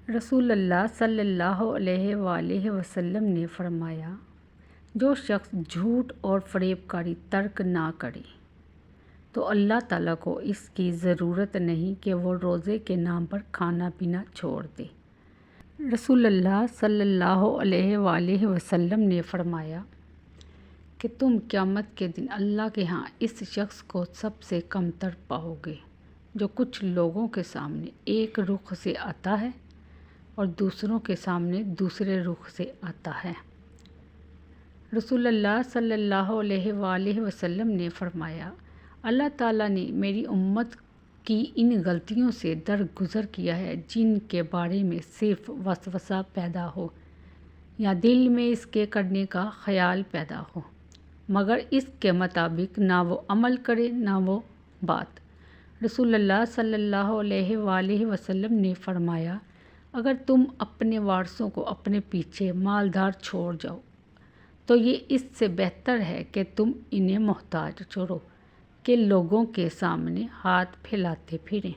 رسول اللہ صلی اللہ علیہ وآلہ وسلم نے فرمایا، جو شخص جھوٹ اور فریب کاری ترک نہ کرے تو اللہ تعالیٰ کو اس کی ضرورت نہیں کہ وہ روزے کے نام پر کھانا پینا چھوڑ دے۔ رسول اللہ صلی اللہ علیہ وآلہ وسلم نے فرمایا کہ تم قیامت کے دن اللہ کے ہاں اس شخص کو سب سے کمتر پاؤ گے جو کچھ لوگوں کے سامنے ایک رخ سے آتا ہے اور دوسروں کے سامنے دوسرے رخ سے آتا ہے۔ رسول اللہ صلی اللہ علیہ وآلہ وسلم نے فرمایا، اللہ تعالیٰ نے میری امت کی ان غلطیوں سے درگزر کیا ہے جن کے بارے میں صرف وسوسہ پیدا ہو یا دل میں اس کے کرنے کا خیال پیدا ہو، مگر اس کے مطابق نہ وہ عمل کرے نہ وہ بات۔ رسول اللہ صلی اللہ علیہ وآلہ وسلم نے فرمایا، اگر تم اپنے وارثوں کو اپنے پیچھے مالدار چھوڑ جاؤ تو یہ اس سے بہتر ہے کہ تم انہیں محتاج چھوڑو کہ لوگوں کے سامنے ہاتھ پھیلاتے پھریں۔